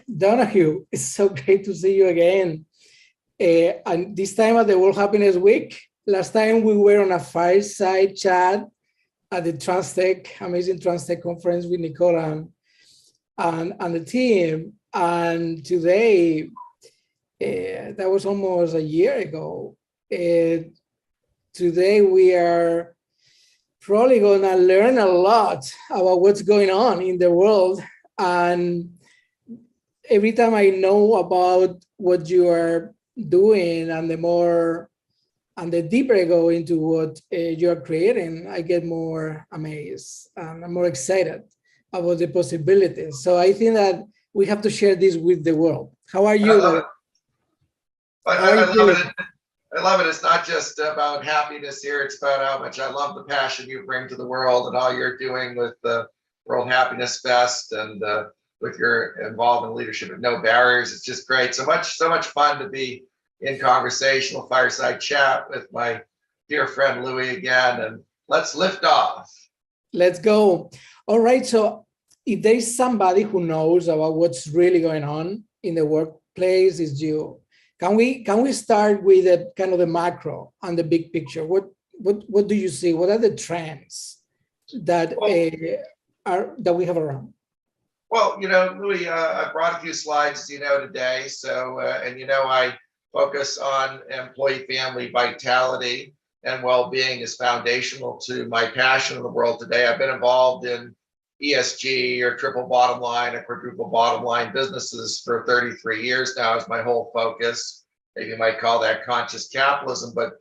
Donohue, it's so great to see you again. And this time at the World Happiness Week. Last time we were on a fireside chat at the TransTech, amazing TransTech conference with Nicola and the team. And today, that was almost a year ago. Today we are probably gonna learn a lot about what's going on in the world. And every time I know about what you are doing and the deeper I go into what you're creating, I get more amazed and I'm more excited about the possibilities. So I think that we have to share this with the world. How are you? I love it. I love it. It's not just about happiness here. It's about how much I love the passion you bring to the world and all you're doing with the World Happiness Fest and with your involvement in leadership at No Barriers. It's just great. So much fun to be in conversational fireside chat with my dear friend Louis again, and let's lift off. Let's go. All right. So if there is somebody who knows about what's really going on in the workplace, is you. Can we start with the kind of the macro and the big picture? What do you see? What are the trends that we have around? Well, Louis, I brought a few slides, as you know, today. So, and I focus on employee family vitality and well-being is foundational to my passion in the world today. I've been involved in ESG or triple bottom line or quadruple bottom line businesses for 33 years now is my whole focus. Maybe you might call that conscious capitalism, but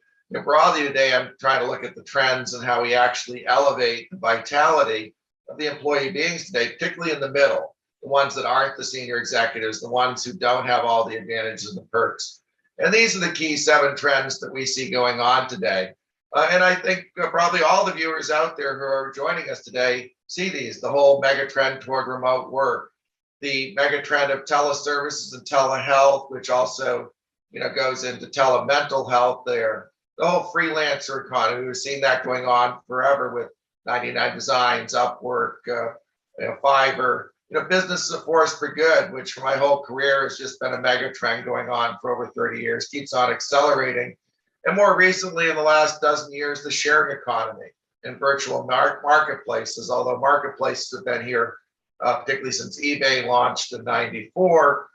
broadly today, I'm trying to look at the trends and how we actually elevate the vitality of the employee beings today, particularly in the middle, the ones that aren't the senior executives, the ones who don't have all the advantages and the perks. And these are the key 7 trends that we see going on today. And I think probably all the viewers out there who are joining us today see these, the whole mega trend toward remote work, the mega trend of teleservices and telehealth, which also goes into telemental health there, the whole freelancer economy. We've seen that going on forever with 99 Designs, Upwork, Fiverr. Business is a force for good, which for my whole career has just been a mega trend going on for over 30 years, keeps on accelerating. And more recently, in the last dozen years, the sharing economy and virtual marketplaces, although marketplaces have been here, particularly since eBay launched in '94.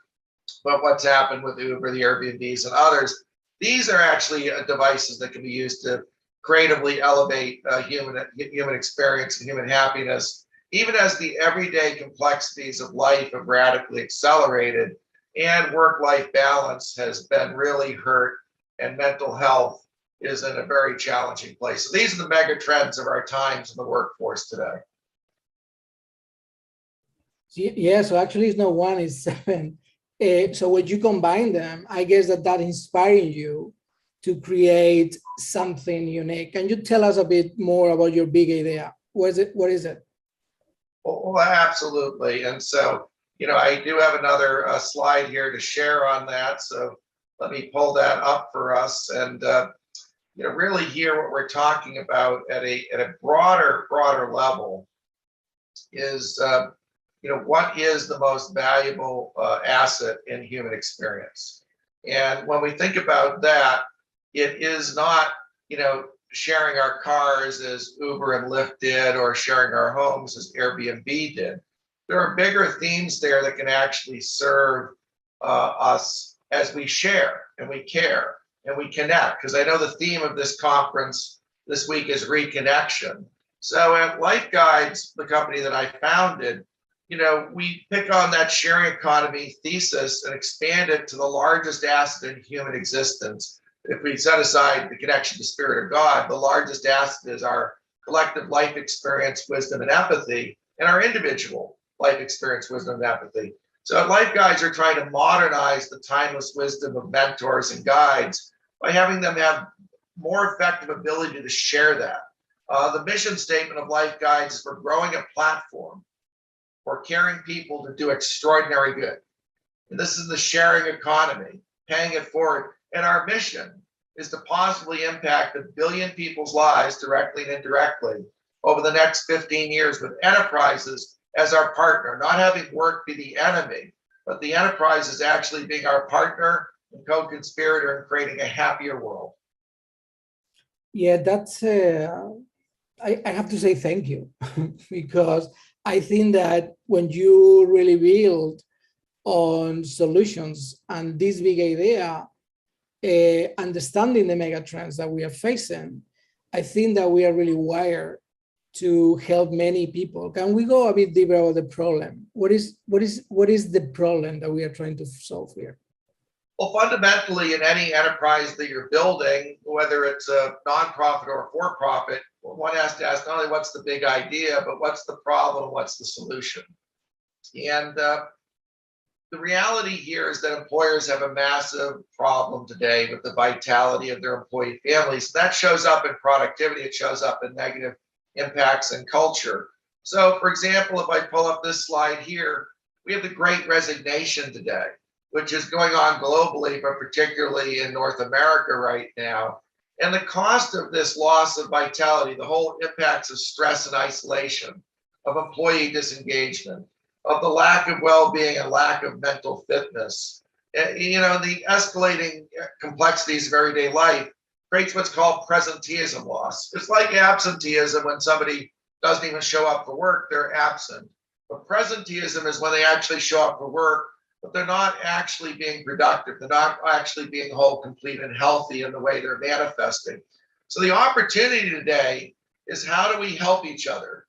But what's happened with Uber, the Airbnbs, and others, these are actually devices that can be used to creatively elevate human experience and human happiness, even as the everyday complexities of life have radically accelerated and work-life balance has been really hurt and mental health is in a very challenging place. So these are the mega trends of our times in the workforce today. Yeah, so actually it's not 1, it's 7. So when you combine them, I guess that inspired you to create something unique. Can you tell us a bit more about your big idea? What is it? Well, absolutely. And so, I do have another slide here to share on that. So let me pull that up for us and, really hear what we're talking about at a broader level is, what is the most valuable asset in human experience? And when we think about that, it is not, sharing our cars as Uber and Lyft did or sharing our homes as Airbnb did. There are bigger themes there that can actually serve us as we share and we care and we connect. Because I know the theme of this conference this week is reconnection. So at Life Guides, the company that I founded, we pick on that sharing economy thesis and expand it to the largest asset in human existence. If we set aside the connection to Spirit of God, the largest asset is our collective life experience, wisdom, and empathy, and our individual life experience, wisdom, and empathy. So at Life Guides are trying to modernize the timeless wisdom of mentors and guides by having them have more effective ability to share that. The mission statement of Life Guides is we're growing a platform for caring people to do extraordinary good. And this is the sharing economy, paying it forward. And our mission is to positively impact 1 billion people's lives directly and indirectly over the next 15 years with enterprises as our partner, not having work be the enemy, but the enterprise is actually being our partner and co-conspirator in creating a happier world. Yeah, that's, I have to say thank you, because I think that when you really build on solutions and this big idea, understanding the mega trends that we are facing, I think that we are really wired to help many people. Can we go a bit deeper about the problem? What is the problem that we are trying to solve here? Well, fundamentally, in any enterprise that you're building, whether it's a nonprofit or a for-profit, one has to ask not only what's the big idea, but what's the problem, what's the solution? And the reality here is that employers have a massive problem today with the vitality of their employee families. That shows up in productivity, it shows up in negative impacts and culture. So, for example, if I pull up this slide here, we have the Great Resignation today, which is going on globally, but particularly in North America right now. And the cost of this loss of vitality, the whole impacts of stress and isolation, of employee disengagement, of the lack of well-being and lack of mental fitness, the escalating complexities of everyday life creates what's called presenteeism loss. It's like absenteeism. When somebody doesn't even show up for work, they're absent. But presenteeism is when they actually show up for work, but they're not actually being productive. They're not actually being whole, complete, and healthy in the way they're manifesting. So the opportunity today is, how do we help each other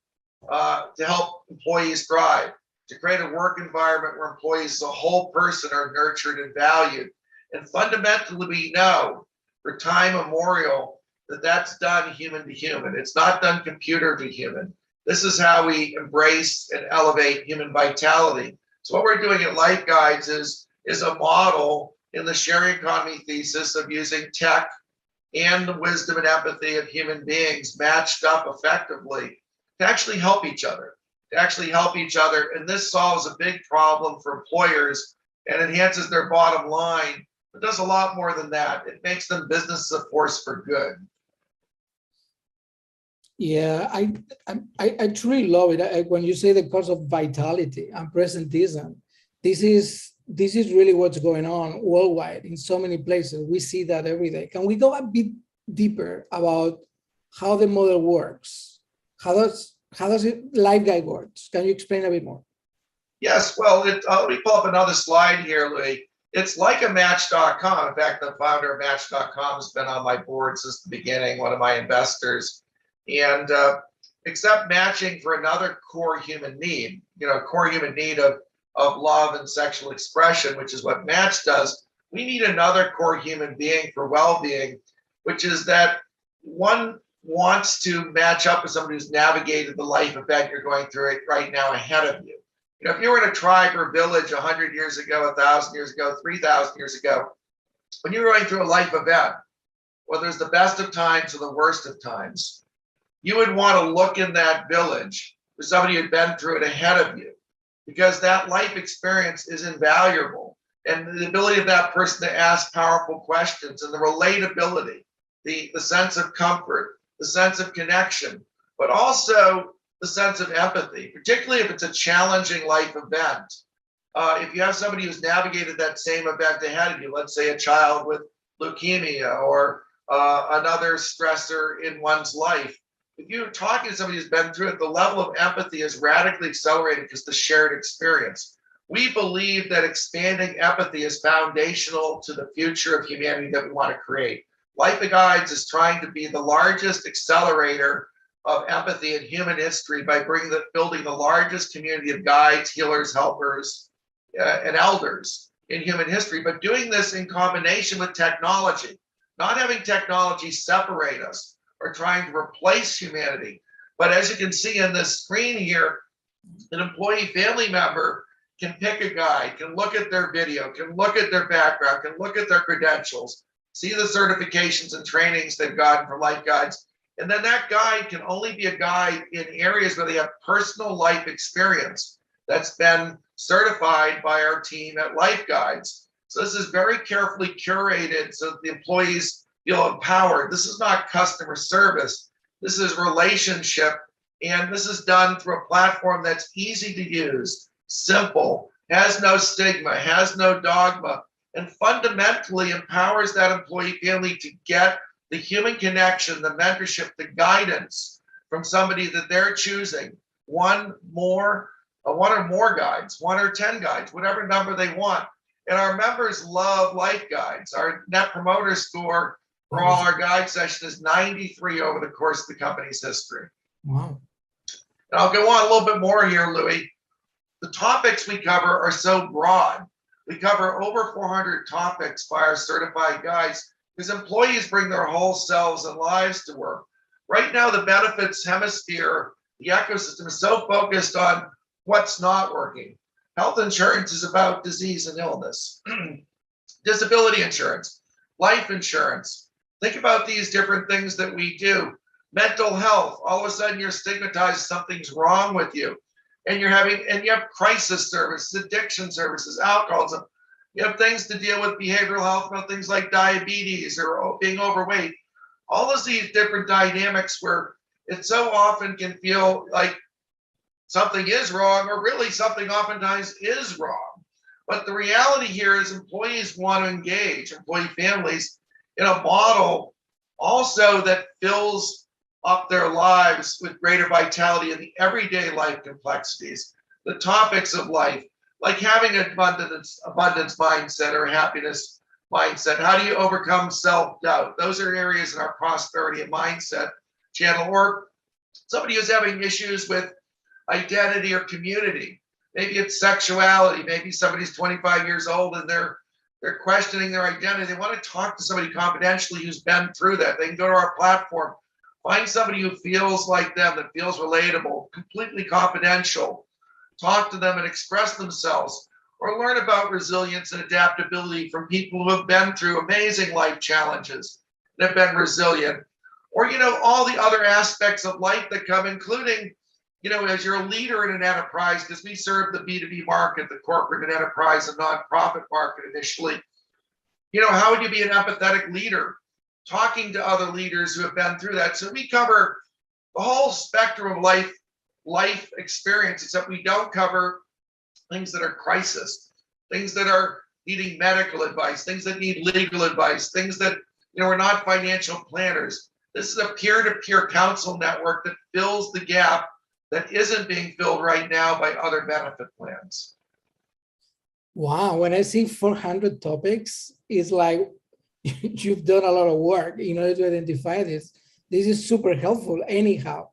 to help employees thrive, to create a work environment where employees as a whole person are nurtured and valued. And fundamentally, we know for time immemorial that that's done human to human. It's not done computer to human. This is how we embrace and elevate human vitality. So what we're doing at Life Guides is a model in the sharing economy thesis of using tech and the wisdom and empathy of human beings matched up effectively to actually help each other. And this solves a big problem for employers and enhances their bottom line. It does a lot more than that. It makes them businesses of force for good. Yeah, I truly love it. When you say the cost of vitality and presentism, this is really what's going on worldwide in so many places. We see that every day. Can we go a bit deeper about how the model works? How does it Life Guide works? Can you explain a bit more? Yes, well, let me pull up another slide here, Louis. It's like a Match.com. In fact, the founder of Match.com has been on my board since the beginning, one of my investors. And except matching for another core human need, core human need of love and sexual expression, which is what Match does. We need another core human being for well-being, which is that one wants to match up with somebody who's navigated the life event you're going through right now ahead of you. If you were in a tribe or village 100 years ago, 1,000 years ago, 3,000 years ago, when you were going through a life event, whether it's the best of times or the worst of times, you would want to look in that village for somebody who had been through it ahead of you, because that life experience is invaluable. And the ability of that person to ask powerful questions and the relatability, the sense of comfort, the sense of connection, but also the sense of empathy, particularly if it's a challenging life event. If you have somebody who's navigated that same event ahead of you, let's say a child with leukemia or another stressor in one's life, if you're talking to somebody who's been through it, the level of empathy is radically accelerated because the shared experience. We believe that expanding empathy is foundational to the future of humanity that we want to create. Life Guides is trying to be the largest accelerator of empathy in human history by building the largest community of guides, healers, helpers, and elders in human history, but doing this in combination with technology, not having technology separate us or trying to replace humanity. But as you can see in this screen here, an employee family member can pick a guide, can look at their video, can look at their background, can look at their credentials, see the certifications and trainings they've gotten from Life Guides. And then that guide can only be a guide in areas where they have personal life experience that's been certified by our team at Life Guides. So this is very carefully curated so that the employees feel empowered. This is not customer service. This is relationship. And this is done through a platform that's easy to use, simple, has no stigma, has no dogma, and fundamentally empowers that employee family to get the human connection, the mentorship, the guidance from somebody that they're choosing, one or more guides, 1 or 10 guides, whatever number they want. And our members love life guides. Our net promoter score for all our guide sessions is 93 over the course of the company's history. Wow. And I'll go on a little bit more here, Louis. The topics we cover are so broad. We cover over 400 topics by our certified guides because employees bring their whole selves and lives to work. Right now, the benefits hemisphere, the ecosystem is so focused on what's not working. Health insurance is about disease and illness. Disability insurance, life insurance. Think about these different things that we do. Mental health, all of a sudden you're stigmatized, something's wrong with you. And you have crisis services, addiction services, alcoholism. You have things to deal with behavioral health about things like diabetes or being overweight. All of these different dynamics where it so often can feel like something is wrong, or really something oftentimes is wrong. But the reality here is employees want to engage, employee families, in a model also that fills up their lives with greater vitality in the everyday life complexities, the topics of life, like having an abundance mindset or happiness mindset. How do you overcome self-doubt? Those are areas in our prosperity and mindset channel. Or somebody who's having issues with identity or community. Maybe it's sexuality. Maybe somebody's 25 years old and they're questioning their identity. They want to talk to somebody confidentially who's been through that. They can go to our platform, find somebody who feels like them, that feels relatable, completely confidential, talk to them and express themselves, or learn about resilience and adaptability from people who have been through amazing life challenges and have been resilient. Or, all the other aspects of life that come, including, as you're a leader in an enterprise, because we serve the B2B market, the corporate and enterprise and nonprofit market initially, how would you be an empathetic leader? Talking to other leaders who have been through that. So we cover the whole spectrum of life experience, except we don't cover things that are crisis, things that are needing medical advice, things that need legal advice, things that, we're not financial planners. This is a peer-to-peer counsel network that fills the gap that isn't being filled right now by other benefit plans. Wow, when I see 400 topics, it's like you've done a lot of work in order to identify this. This is super helpful anyhow.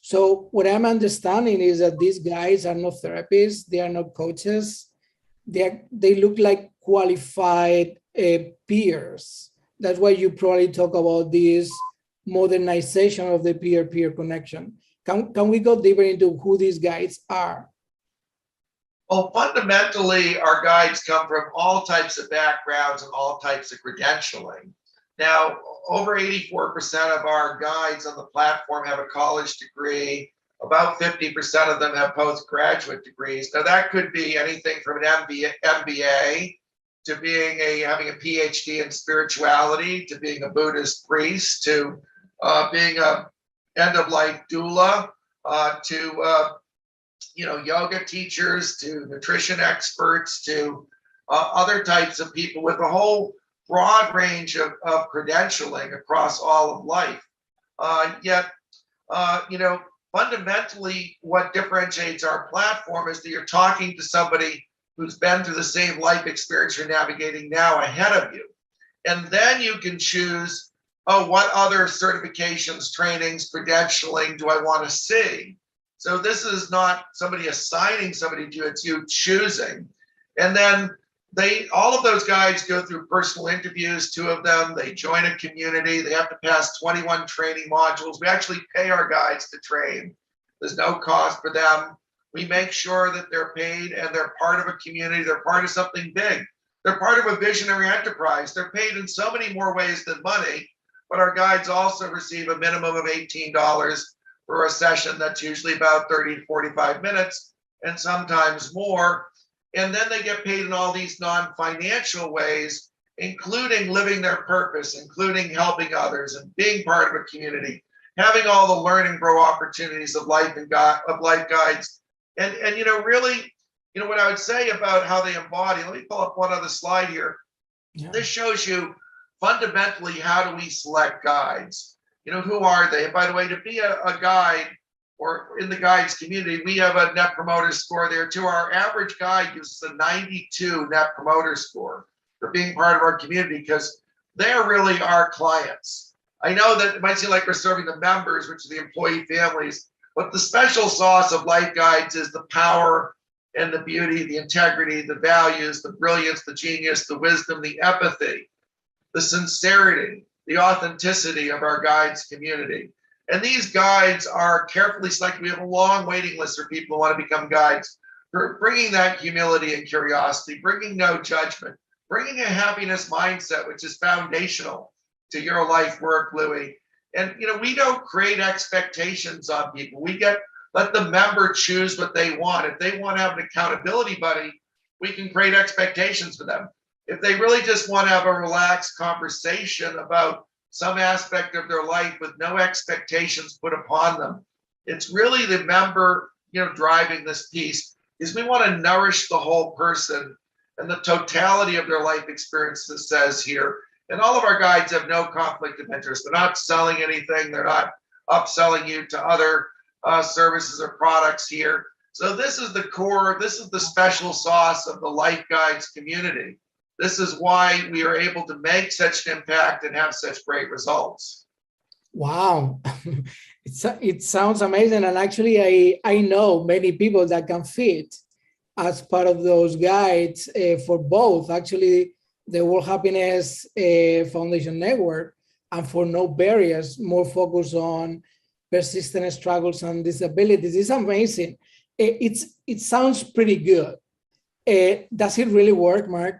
So what I'm understanding is that these guys are not therapists, they are not coaches, they look like qualified peers. That's why you probably talk about this modernization of the peer-peer connection. Can we go deeper into who these guys are? Well, fundamentally, our guides come from all types of backgrounds and all types of credentialing. Now, over 84% of our guides on the platform have a college degree. About 50% of them have postgraduate degrees. Now, that could be anything from an MBA to having a PhD in spirituality, to being a Buddhist priest, to being a end-of-life doula, to yoga teachers, to nutrition experts, to other types of people with a whole broad range of credentialing across all of life. Yet, fundamentally, what differentiates our platform is that you're talking to somebody who's been through the same life experience you're navigating now ahead of you. And then you can choose, what other certifications, trainings, credentialing do I want to see? So this is not somebody assigning somebody to you, it's you choosing. And then all of those guys go through personal interviews, 2 of them, they join a community, they have to pass 21 training modules. We actually pay our guides to train. There's no cost for them. We make sure that they're paid and they're part of a community, they're part of something big. They're part of a visionary enterprise. They're paid in so many more ways than money, but our guides also receive a minimum of $18 for a session that's usually about 30 to 45 minutes and sometimes more. And then they get paid in all these non-financial ways, including living their purpose, including helping others and being part of a community, having all the learn and grow opportunities of life guides. And really, what I would say about how they embody, let me pull up one other slide here. Yeah. This shows you fundamentally how do we select guides? Who are they? And by the way, to be a guide or in the guides community, we have a net promoter score there too. Our average guide gives us a 92 net promoter score for being part of our community because they're really our clients. I know that it might seem like we're serving the members, which are the employee families, but the special sauce of life guides is the power and the beauty, the integrity, the values, the brilliance, the genius, the wisdom, the empathy, the sincerity, the authenticity of our guides community. And these guides are carefully selected. We have a long waiting list for people who want to become guides, for bringing that humility and curiosity, bringing no judgment, bringing a happiness mindset, which is foundational to your life work, Louis. And we don't create expectations on people. Let the member choose what they want. If they want to have an accountability buddy, we can create expectations for them. If they really just want to have a relaxed conversation about some aspect of their life with no expectations put upon them, it's really the member, driving this piece, is we want to nourish the whole person and the totality of their life experience, it says here. And all of our guides have no conflict of interest. They're not selling anything. They're not upselling you to other services or products here. So this is the core, this is the special sauce of the Life Guides community. This is why we are able to make such an impact and have such great results. Wow, it sounds amazing. And actually, I know many people that can fit as part of those guides for both, actually, the World Happiness Foundation Network, and for No Barriers, more focus on persistent struggles and disabilities. It's amazing. It sounds pretty good. Does it really work, Mark?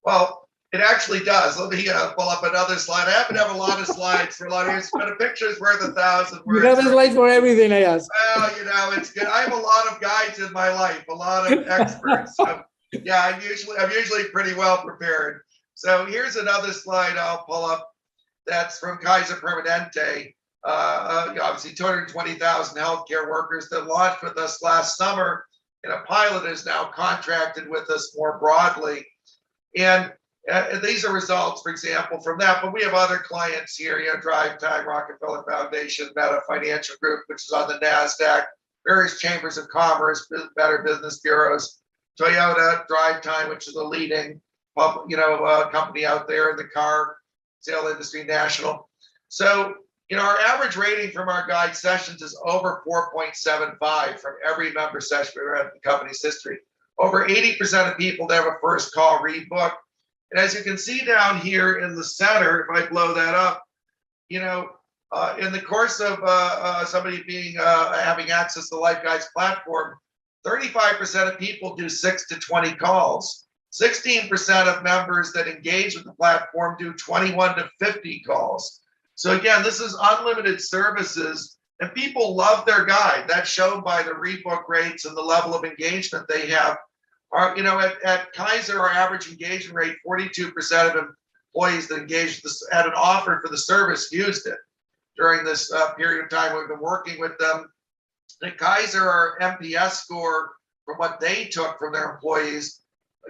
Well, it actually does. Let me pull up another slide. I happen to have a lot of slides for a lot of years, but a picture is worth 1,000 words. You have a slide for everything, I ask. Well, it's good. I have a lot of guides in my life, a lot of experts. So, yeah, I'm usually pretty well prepared. So here's another slide I'll pull up. That's from Kaiser Permanente. Obviously 220,000 healthcare workers that launched with us last summer, and a pilot is now contracted with us more broadly. And these are results, for example, from that. But we have other clients here, Drive Time, Rockefeller Foundation, Meta Financial Group, which is on the NASDAQ, various chambers of commerce, Better Business Bureaus, Toyota, Drive Time, which is a leading company out there in the car sale industry, national. So, our average rating from our guide sessions is over 4.75 from every member session we've had in the company's history. Over 80% of people that have a first call read book. And as you can see down here in the center, if I blow that up, in the course of somebody having access to the Life Guides platform, 35% of people do 6 to 20 calls. 16% of members that engage with the platform do 21 to 50 calls. So again, this is unlimited services, and people love their guide. That's shown by the read book rates and the level of engagement they have. At Kaiser, our average engagement rate, 42% of employees that engaged had an offer for the service used it during this period of time we've been working with them. At Kaiser, our NPS score from what they took from their employees,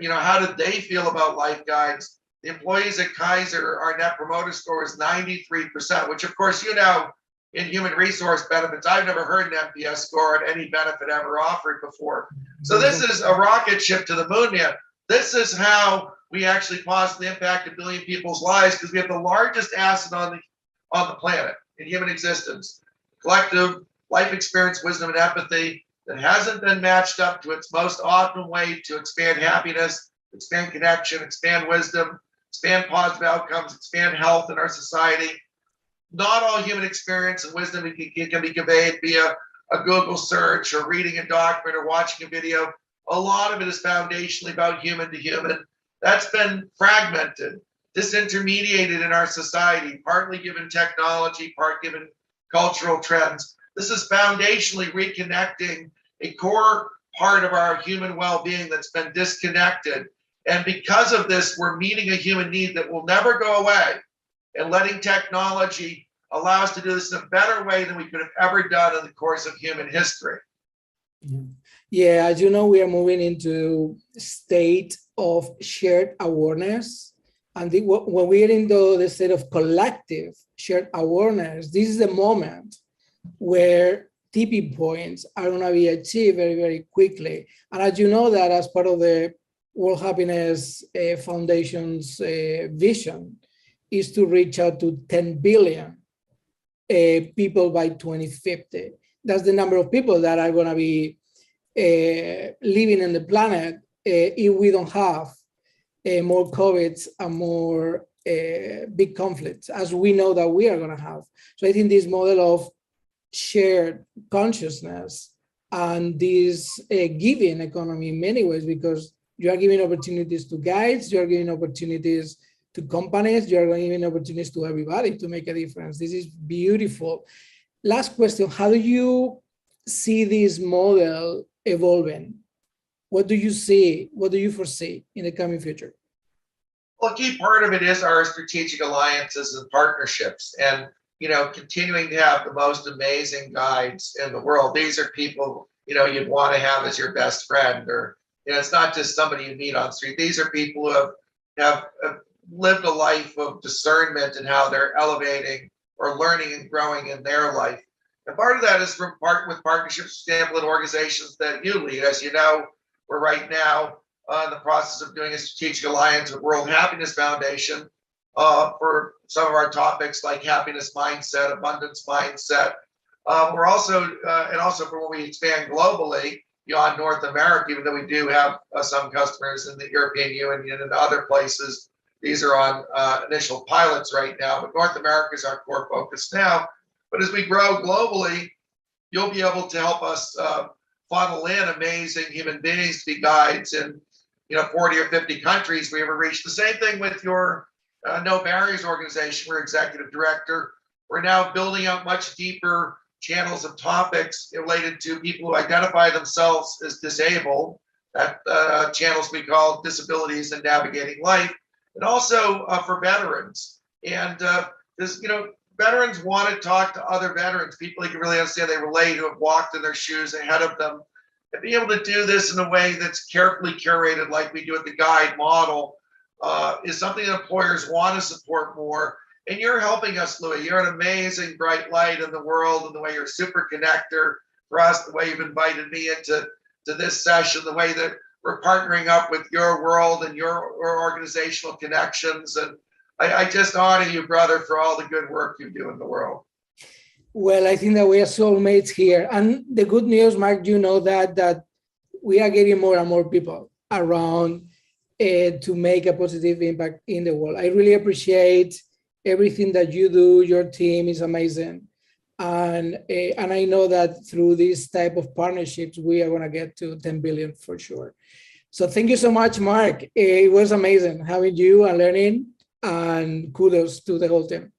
how did they feel about Life Guides? The employees at Kaiser, our net promoter score is 93%, which of course, in human resource benefits, I've never heard an NPS score on any benefit ever offered before. So this is a rocket ship to the moon, man. This is how we actually positively impact 1 billion people's lives, because we have the largest asset on the planet in human existence, collective life experience, wisdom, and empathy that hasn't been matched up to its most optimal way to expand happiness, expand connection, expand wisdom, expand positive outcomes, expand health in our society. Not all human experience and wisdom can be conveyed via a Google search or reading a document or watching a video. A lot of it is foundationally about human to human. That's been fragmented, disintermediated in our society, partly given technology, part given cultural trends. This is foundationally reconnecting a core part of our human well-being that's been disconnected. And because of this, we're meeting a human need that will never go away, and letting technology allow us to do this in a better way than we could have ever done in the course of human history. Yeah, as you know, we are moving into state of shared awareness. And when we are into the state of collective shared awareness, this is the moment where tipping points are going to be achieved very, very quickly. And as you know, that as part of the World Happiness Foundation's vision is to reach out to 10 billion people by 2050. That's the number of people that are going to be living on the planet if we don't have more COVIDs and more big conflicts, as we know that we are going to have. So I think this model of shared consciousness and this giving economy in many ways, because you are giving opportunities to guides, you are giving opportunities to companies, you are giving opportunities to everybody to make a difference. This is beautiful. Last question, how do you see this model evolving? What do you see? What do you foresee in the coming future? Well, a key part of it is our strategic alliances and partnerships, and continuing to have the most amazing guides in the world. These are people you'd want to have as your best friend, or it's not just somebody you meet on the street. These are people who have lived a life of discernment in how they're elevating or learning and growing in their life. And part of that is with partnerships, for example, in organizations that you lead. As you know, we're right now in the process of doing a strategic alliance with World Happiness Foundation for some of our topics like happiness mindset, abundance mindset. We're also, and also for when we expand globally beyond North America, even though we do have some customers in the European Union and other places. These are on initial pilots right now, but North America is our core focus now. But as we grow globally, you'll be able to help us funnel in amazing human beings to be guides in 40 or 50 countries we ever reached. The same thing with your No Barriers organization. We're executive director. We're now building out much deeper channels of topics related to people who identify themselves as disabled. That channels we call disabilities and navigating life, and also for veterans. And veterans want to talk to other veterans, people they can really understand, they relate, who have walked in their shoes ahead of them. And be able to do this in a way that's carefully curated, like we do at the guide model, is something that employers want to support more. And you're helping us, Louis. You're an amazing bright light in the world, and the way you're a super connector for us, the way you've invited me into this session, the way that we're partnering up with your world and your organizational connections. And I just honor you, brother, for all the good work you do in the world. Well, I think that we are soulmates here. And the good news, Mark, that we are getting more and more people around to make a positive impact in the world. I really appreciate everything that you do. Your team is amazing. And I know that through this type of partnerships, we are going to get to 10 billion for sure. So thank you so much, Mark. It was amazing having you and learning, and kudos to the whole team.